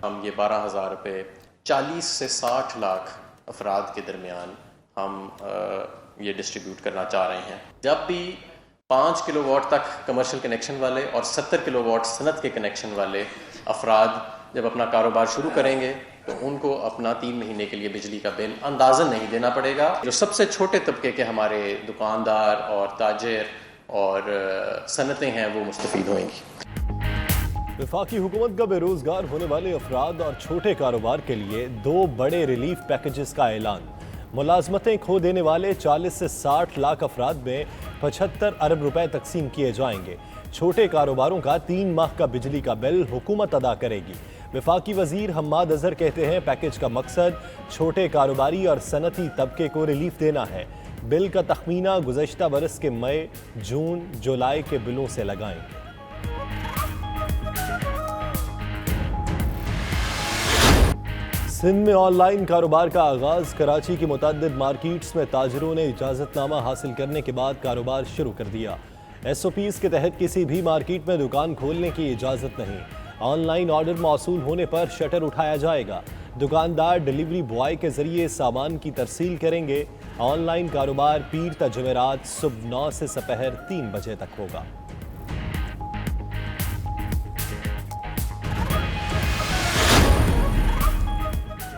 ہم یہ 12,000 روپے 40 سے 60 لاکھ افراد کے درمیان ہم یہ ڈسٹریبیوٹ کرنا چاہ رہے ہیں. جب بھی 5 کلو واٹ تک کمرشل کنیکشن والے اور 70 کلو واٹ صنعت کے کنیکشن والے افراد جب اپنا کاروبار شروع کریں گے تو ان کو اپنا 3 مہینے کے لیے بجلی کا بل اندازاً نہیں دینا پڑے گا. جو سب سے چھوٹے طبقے کے ہمارے دکاندار اور تاجر اور صنعتیں ہیں وہ مستفید ہوئیں گی. وفاقی حکومت کا بے روزگار ہونے والے افراد اور چھوٹے کاروبار کے لیے 2 بڑے ریلیف پیکیجز کا اعلان. ملازمتیں کھو دینے والے 40 سے 60 لاکھ افراد میں 75 ارب روپے تقسیم کیے جائیں گے. چھوٹے کاروباروں کا 3 ماہ کا بجلی کا بل حکومت ادا کرے گی. وفاقی وزیر حماد اظہر کہتے ہیں پیکیج کا مقصد چھوٹے کاروباری اور صنعتی طبقے کو ریلیف دینا ہے. بل کا تخمینہ گزشتہ برس کے مئی، جون، جولائی کے بلوں سے لگائیں. سندھ میں آن لائن کاروبار کا آغاز. کراچی کی متعدد مارکیٹس میں تاجروں نے اجازت نامہ حاصل کرنے کے بعد کاروبار شروع کر دیا. ایس او پیز کے تحت کسی بھی مارکیٹ میں دکان کھولنے کی اجازت نہیں. آن لائن آرڈر موصول ہونے پر شٹر اٹھایا جائے گا. دکاندار ڈیلیوری بوائے کے ذریعے سامان کی ترسیل کریں گے. آن لائن کاروبار پیر تا جمعرات صبح 9 سے سپہر 3 بجے تک ہوگا.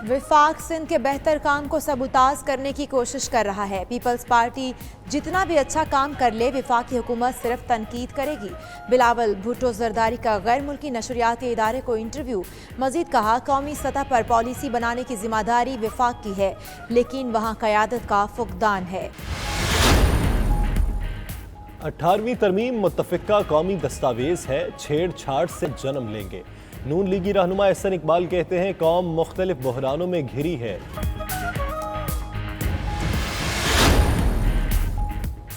وفاق سندھ کے بہتر کام کو سبوتاز کرنے کی کوشش کر رہا ہے. پیپلز پارٹی جتنا بھی اچھا کام کر لے وفاقی حکومت صرف تنقید کرے گی. بلاول بھٹو زرداری کا غیر ملکی نشریاتی ادارے کو انٹرویو. مزید کہا قومی سطح پر پالیسی بنانے کی ذمہ داری وفاق کی ہے لیکن وہاں قیادت کا فقدان ہے. 18ویں ترمیم متفقہ قومی دستاویز ہے، چھیڑ چھاڑ سے جنم لیں گے. نون لیگی رہنما احسن اقبال کہتے ہیں قوم مختلف بحرانوں میں گھری ہے.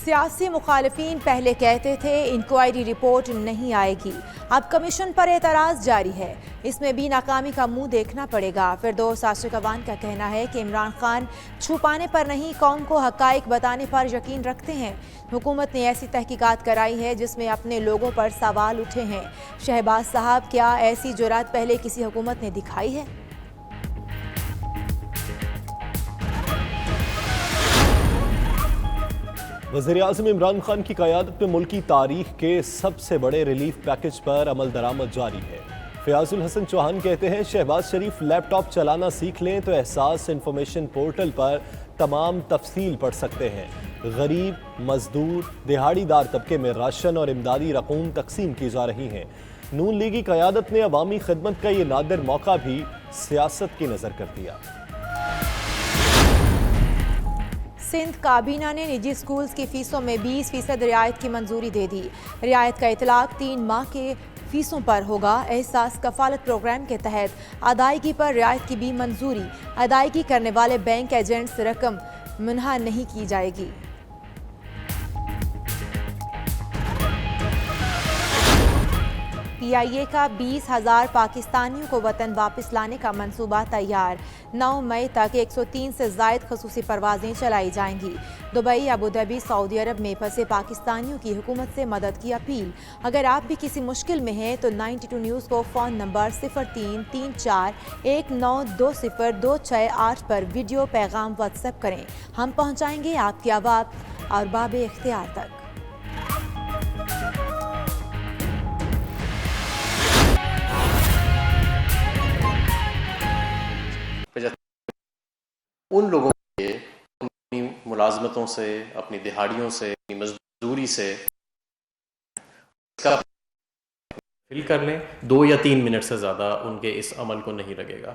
سیاسی مخالفین پہلے کہتے تھے انکوائری رپورٹ نہیں آئے گی، اب کمیشن پر اعتراض جاری ہے، اس میں بھی ناکامی کا منہ دیکھنا پڑے گا. فردوس عاشقوان کا کہنا ہے کہ عمران خان چھپانے پر نہیں قوم کو حقائق بتانے پر یقین رکھتے ہیں. حکومت نے ایسی تحقیقات کرائی ہے جس میں اپنے لوگوں پر سوال اٹھے ہیں. شہباز صاحب کیا ایسی جرات پہلے کسی حکومت نے دکھائی ہے؟ وزیراعظم عمران خان کی قیادت میں ملکی تاریخ کے سب سے بڑے ریلیف پیکیج پر عمل درآمد جاری ہے. فیاض الحسن چوہان کہتے ہیں شہباز شریف لیپ ٹاپ چلانا سیکھ لیں تو احساس انفارمیشن پورٹل پر تمام تفصیل پڑھ سکتے ہیں. غریب، مزدور، دہاڑی دار طبقے میں راشن اور امدادی رقوم تقسیم کی جا رہی ہیں. نون لیگی قیادت نے عوامی خدمت کا یہ نادر موقع بھی سیاست کی نظر کر دیا. سندھ کابینہ نے نجی سکولز کی فیسوں میں 20% رعایت کی منظوری دے دی. رعایت کا اطلاق 3 ماہ کے فیسوں پر ہوگا. احساس کفالت پروگرام کے تحت ادائیگی پر رعایت کی بھی منظوری. ادائیگی کرنے والے بینک ایجنٹس رقم منہا نہیں کی جائے گی. پی آئی اے کا 20,000 پاکستانیوں کو وطن واپس لانے کا منصوبہ تیار. 9 مئی تک 103 سے زائد خصوصی پروازیں چلائی جائیں گی. دبئی، ابوظہبی، سعودی عرب میں پھنسے پاکستانیوں کی حکومت سے مدد کی اپیل. اگر آپ بھی کسی مشکل میں ہیں تو 92 نیوز کو فون نمبر 0334192026 پر ویڈیو پیغام واٹس ایپ کریں. ہم پہنچائیں گے آپ کی آواز اور باب اختیار تک. ان لوگوں کے اپنی ملازمتوں سے، اپنی دہاڑیوں سے، اپنی مزدوری سے فل کر لیں. 2 یا 3 منٹ سے زیادہ ان کے اس عمل کو نہیں لگے گا.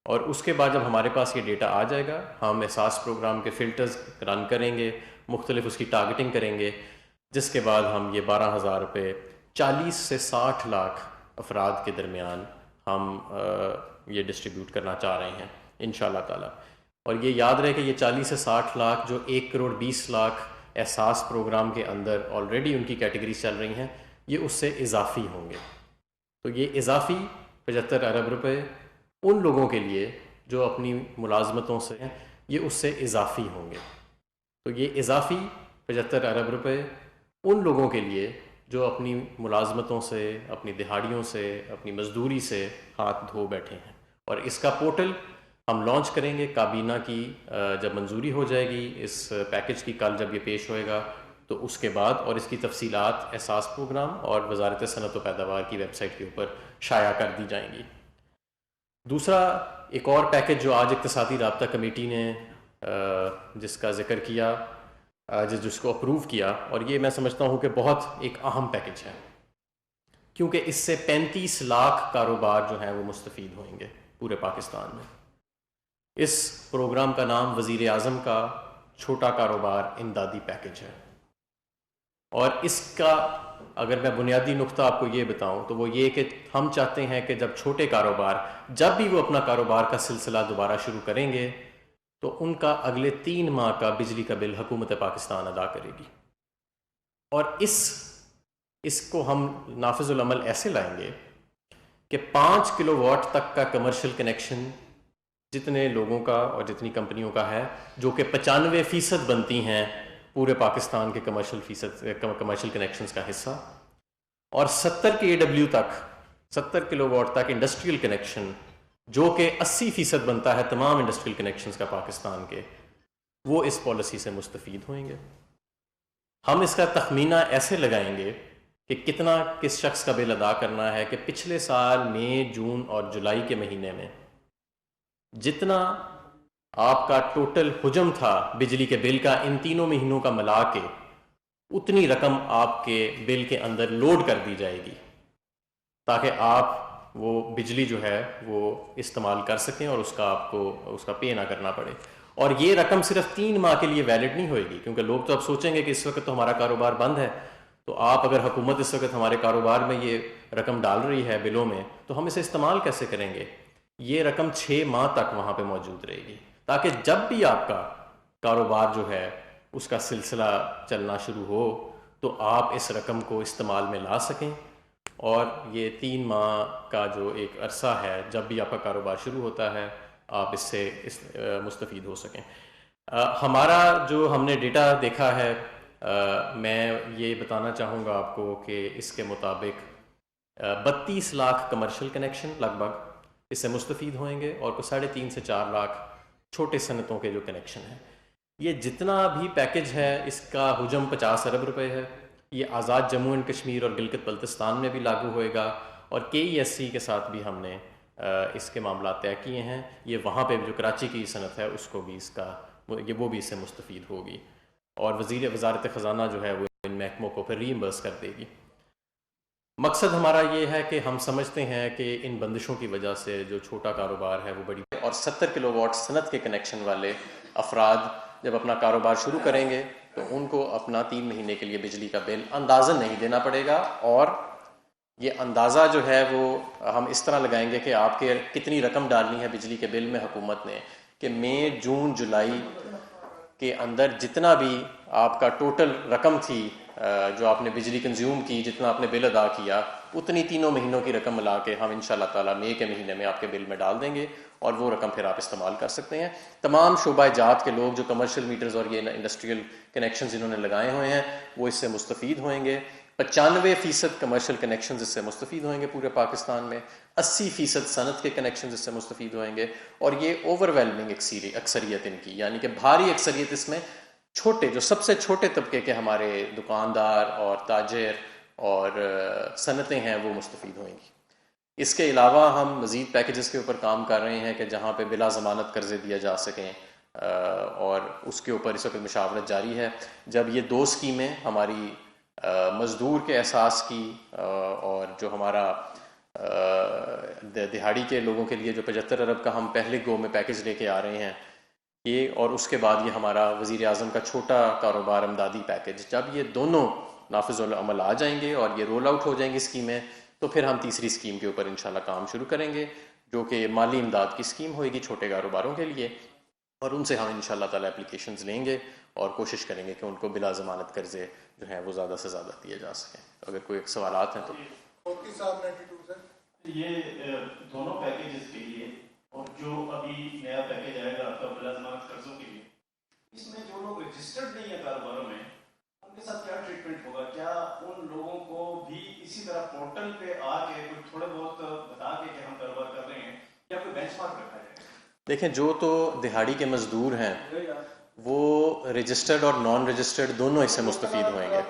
اور اس کے بعد جب ہمارے پاس یہ ڈیٹا آ جائے گا ہم احساس پروگرام کے فلٹرز رن کریں گے، مختلف اس کی ٹارگٹنگ کریں گے، جس کے بعد ہم یہ 12,000 روپے 40 سے 60 لاکھ افراد کے درمیان ہم یہ ڈسٹریبیوٹ کرنا چاہ رہے ہیں انشاءاللہ تعالی. اور یہ یاد رہے کہ یہ 40 سے 60 لاکھ جو 1 کروڑ 20 لاکھ احساس پروگرام کے اندر آلریڈی ان کی کیٹیگریز چل رہی ہیں، یہ اس سے اضافی ہوں گے. تو یہ اضافی 75 ارب روپے ان لوگوں کے لیے جو اپنی ملازمتوں سے ہیں، یہ اس سے اضافی ہوں گے. تو یہ اضافی 75 ارب روپے ان لوگوں کے لیے جو اپنی ملازمتوں سے، اپنی دہاڑیوں سے، اپنی مزدوری سے ہاتھ دھو بیٹھے ہیں. اور اس کا پورٹل ہم لانچ کریں گے. کابینہ کی جب منظوری ہو جائے گی اس پیکج کی، کل جب یہ پیش ہوئے گا، تو اس کے بعد اور اس کی تفصیلات احساس پروگرام اور وزارت صنعت و پیداوار کی ویب سائٹ کے اوپر شائع کر دی جائیں گی. دوسرا ایک اور پیکج جو آج اقتصادی رابطہ کمیٹی نے جس کا ذکر کیا، جس کو اپروو کیا، اور یہ میں سمجھتا ہوں کہ بہت ایک اہم پیکج ہے، کیونکہ اس سے 35 لاکھ کاروبار جو ہیں وہ مستفید ہوئیں گے پورے پاکستان میں. اس پروگرام کا نام وزیر اعظم کا چھوٹا کاروبار امدادی پیکج ہے. اور اس کا اگر میں بنیادی نقطہ آپ کو یہ بتاؤں تو وہ یہ کہ ہم چاہتے ہیں کہ جب چھوٹے کاروبار جب بھی وہ اپنا کاروبار کا سلسلہ دوبارہ شروع کریں گے تو ان کا اگلے 3 ماہ کا بجلی کا بل حکومت پاکستان ادا کرے گی. اور اس کو ہم نافذ العمل ایسے لائیں گے کہ 5 کلو واٹ تک کا کمرشل کنیکشن جتنے لوگوں کا اور جتنی کمپنیوں کا ہے، جو کہ 95% بنتی ہیں پورے پاکستان کے کمرشل کنیکشنز کا حصہ، اور 70 KW تک 70 کلو واٹ تک انڈسٹریل کنیکشن جو کہ 80% بنتا ہے تمام انڈسٹریل کنیکشنز کا پاکستان کے، وہ اس پالیسی سے مستفید ہوئیں گے. ہم اس کا تخمینہ ایسے لگائیں گے کہ کتنا کس شخص کا بل ادا کرنا ہے کہ پچھلے سال مئی، جون اور جولائی کے مہینے میں جتنا آپ کا ٹوٹل حجم تھا بجلی کے بل کا ان تینوں مہینوں کا ملا کے، اتنی رقم آپ کے بل کے اندر لوڈ کر دی جائے گی تاکہ آپ وہ بجلی جو ہے وہ استعمال کر سکیں اور آپ کو اس کا پے نہ کرنا پڑے. اور یہ رقم صرف 3 ماہ کے لیے ویلڈ نہیں ہوئے گی، کیونکہ لوگ تو اب سوچیں گے کہ اس وقت تو ہمارا کاروبار بند ہے، تو آپ اگر حکومت اس وقت ہمارے کاروبار میں یہ رقم ڈال رہی ہے بلوں میں، تو ہم اسے استعمال کیسے کریں گے؟ یہ رقم 6 ماہ تک وہاں پہ موجود رہے گی، تاکہ جب بھی آپ کا کاروبار جو ہے اس کا سلسلہ چلنا شروع ہو تو آپ اس رقم کو استعمال میں لا سکیں، اور یہ 3 ماہ کا جو ایک عرصہ ہے جب بھی آپ کا کاروبار شروع ہوتا ہے آپ اس سے مستفید ہو سکیں. ہمارا جو ہم نے ڈیٹا دیکھا ہے، میں یہ بتانا چاہوں گا آپ کو کہ اس کے مطابق 32 لاکھ کمرشل کنیکشن لگ بھگ اس سے مستفید ہوئیں گے، اور 3.5 سے 4 لاکھ چھوٹے صنعتوں کے جو کنیکشن ہیں. یہ جتنا بھی پیکج ہے اس کا حجم 50 ارب روپے ہے. یہ آزاد جموں اینڈ کشمیر اور گلگت بلتستان میں بھی لاگو ہوئے گا، اور KESC کے ساتھ بھی ہم نے اس کے معاملات طے کیے ہیں. یہ وہاں پہ جو کراچی کی صنعت ہے اس کو بھی وہ بھی اس سے مستفید ہوگی، اور وزارت خزانہ جو ہے وہ ان محکموں کو پھر ری ایمبرس کر دے گی. مقصد ہمارا یہ ہے کہ ہم سمجھتے ہیں کہ ان بندشوں کی وجہ سے جو چھوٹا کاروبار ہے وہ بڑی، اور 70 کلو واٹ صنعت کے کنیکشن والے افراد جب اپنا کاروبار شروع کریں گے تو ان کو اپنا 3 مہینے کے لیے بجلی کا بل اندازن نہیں دینا پڑے گا. اور یہ اندازہ جو ہے وہ ہم اس طرح لگائیں گے کہ آپ کے کتنی رقم ڈالنی ہے بجلی کے بل میں حکومت نے، کہ مئی، جون، جولائی کے اندر جتنا بھی آپ کا ٹوٹل رقم تھی جو آپ نے بجلی کنزیوم کی، جتنا آپ نے بل ادا کیا، اتنی تینوں مہینوں کی رقم ملا کے ہم انشاءاللہ تعالیٰ مئی کے مہینے میں آپ کے بل میں ڈال دیں گے، اور وہ رقم پھر آپ استعمال کر سکتے ہیں. تمام شعبہ جات کے لوگ جو کمرشل میٹرز اور یہ انڈسٹریل کنیکشنز انہوں نے لگائے ہوئے ہیں وہ اس سے مستفید ہوئیں گے. 95% کمرشل کنیکشنز اس سے مستفید ہوئیں گے پورے پاکستان میں، 80% صنعت کے کنیکشنز اس سے مستفید ہوئیں گے. اور یہ اوور ویلمنگ اکثریت ان کی، یعنی کہ بھاری اکثریت اس میں چھوٹے، جو سب سے چھوٹے طبقے کے ہمارے دکاندار اور تاجر اور صنعتیں ہیں وہ مستفید ہوئیں گی. اس کے علاوہ ہم مزید پیکیجز کے اوپر کام کر رہے ہیں کہ جہاں پہ بلا ضمانت قرضے دیا جا سکیں، اور اس کے اوپر اس وقت مشاورت جاری ہے. جب یہ 2 اسکیمیں ہماری مزدور کے احساس کی اور جو ہمارا دہاڑی کے لوگوں کے لیے جو 75 ارب کا ہم پہلے گو میں پیکیج لے کے آ رہے ہیں یہ، اور اس کے بعد یہ ہمارا وزیر اعظم کا چھوٹا کاروبار امدادی پیکیج، جب یہ دونوں نافذ العمل آ جائیں گے اور یہ رول آؤٹ ہو جائیں گی اسکیمیں، تو پھر ہم تیسری اسکیم کے اوپر انشاءاللہ کام شروع کریں گے جو کہ مالی امداد کی اسکیم ہوئے گی چھوٹے کاروباروں کے لیے. اور ان سے ہم انشاءاللہ تعالی اپلیکیشنز لیں گے اور کوشش کریں گے کہ ان کو بلا ضمانت قرضے جو ہیں وہ زیادہ سے زیادہ دیے جا سکیں. اگر کوئی سوالات ہیں تو. یہ دونوں پیکیجز کے لیے اور جو ابھی نیا پیکیج آئے گا آپ کا بلا ضمانت قرضوں کے لیے، اس میں جو لوگ رجسٹرڈ نہیں ہیں کاروباروں میں ان ان کے ساتھ کیا ٹریٹمنٹ ہوگا؟ کیا ان لوگوں کو بھی اسی طرح پورٹل پہ آ کے کچھ تھوڑے بہت بتا کے کہ ہم کاروبار کر رہے ہیں، یا کوئی بینچ مارک رکھا جائے؟ دیکھیں، جو تو دہاڑی کے مزدور ہیں وہ رجسٹرڈ اور نان رجسٹرڈ دونوں اس سے مستفید ہوئیں گے.